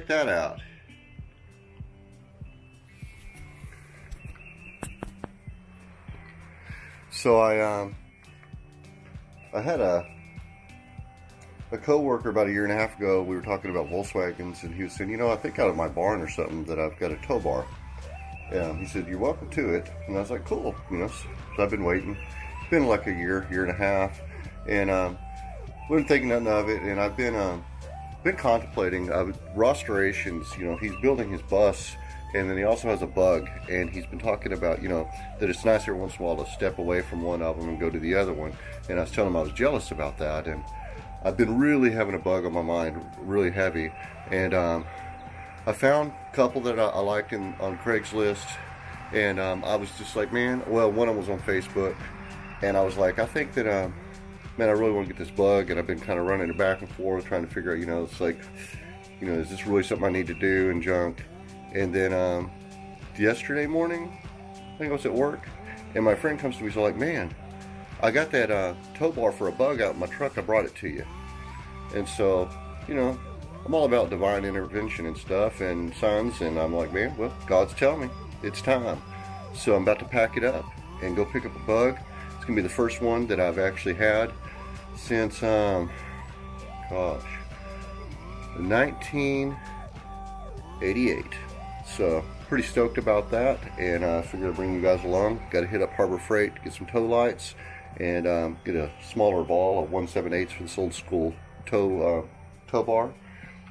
check that out. So I had a co-worker about a year and a half ago. We were talking about Volkswagens, and he was saying, you know, I think out of my barn or something that I've got a tow bar. He said, you're welcome to it. And I was like, cool. You know, so I've been waiting. It's been like a year and a half, and wasn't thinking nothing of it. And I've been contemplating restorations. You know, he's building his bus, and then he also has a bug, and he's been talking about, you know, that it's nice every once in a while to step away from one of them and go to the other one. And I was telling him I was jealous about that, and I've been really having a bug on my mind, really heavy. And I found a couple that I liked on Craigslist, and I was just like, man, well, one of them was on Facebook, and I was like, I think that, man, I really want to get this bug, and I've been kind of running it back and forth, trying to figure out, you know, it's like, you know, is this really something I need to do and junk? And then yesterday morning, I think I was at work, and my friend comes to me, he's like, man, I got that tow bar for a bug out in my truck, I brought it to you. And so, you know, I'm all about divine intervention and stuff and signs, and I'm like, man, well, God's telling me it's time. So I'm about to pack it up and go pick up a bug. It's gonna be the first one that I've actually had since, 1988. So pretty stoked about that, and I figured I'd bring you guys along. Got to hit up Harbor Freight, get some tow lights, and get a smaller ball, a 1/7/8 for this old school tow bar,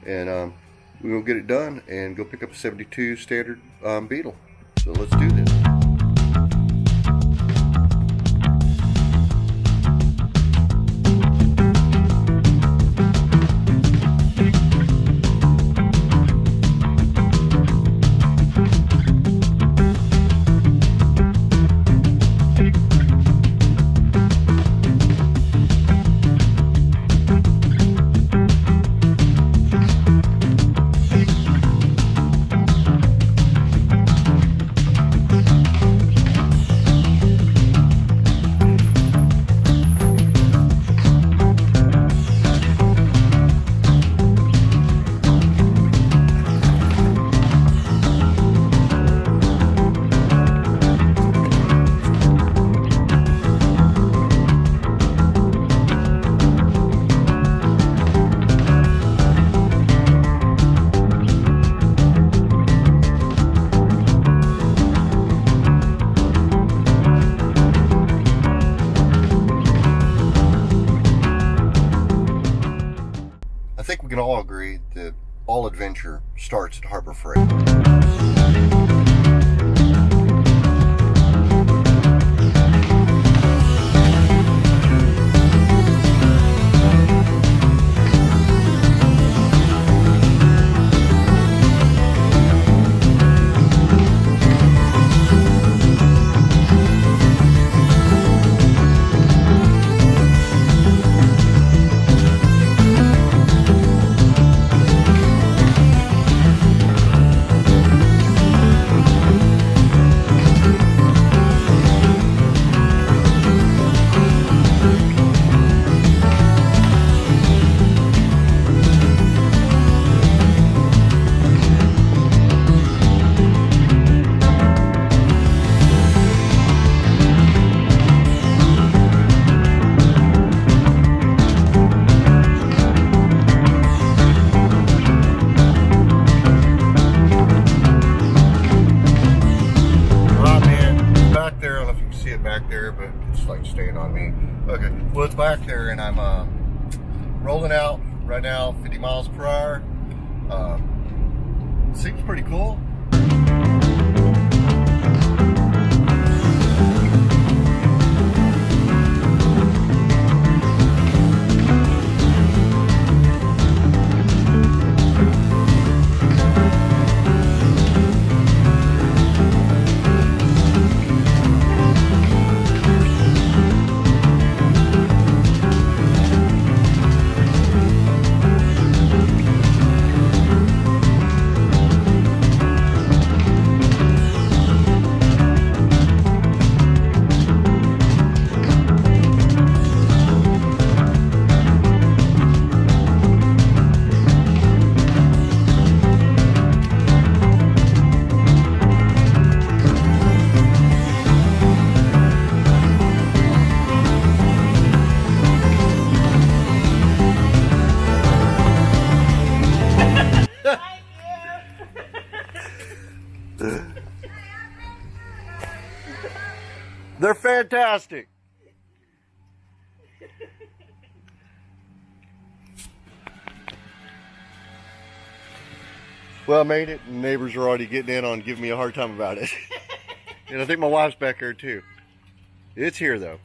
and we're gonna get it done and go pick up a 72 standard Beetle. So let's do this. I think we can all agree that all adventure starts at Harbor Freight. Back there, but it's like staying on me. Okay, well, it's back there, and I'm rolling out right now 50 miles per hour. Seems pretty cool. They're fantastic. Well, I made it, and neighbors are already getting in on giving me a hard time about it. And I think my wife's back there too. It's here though.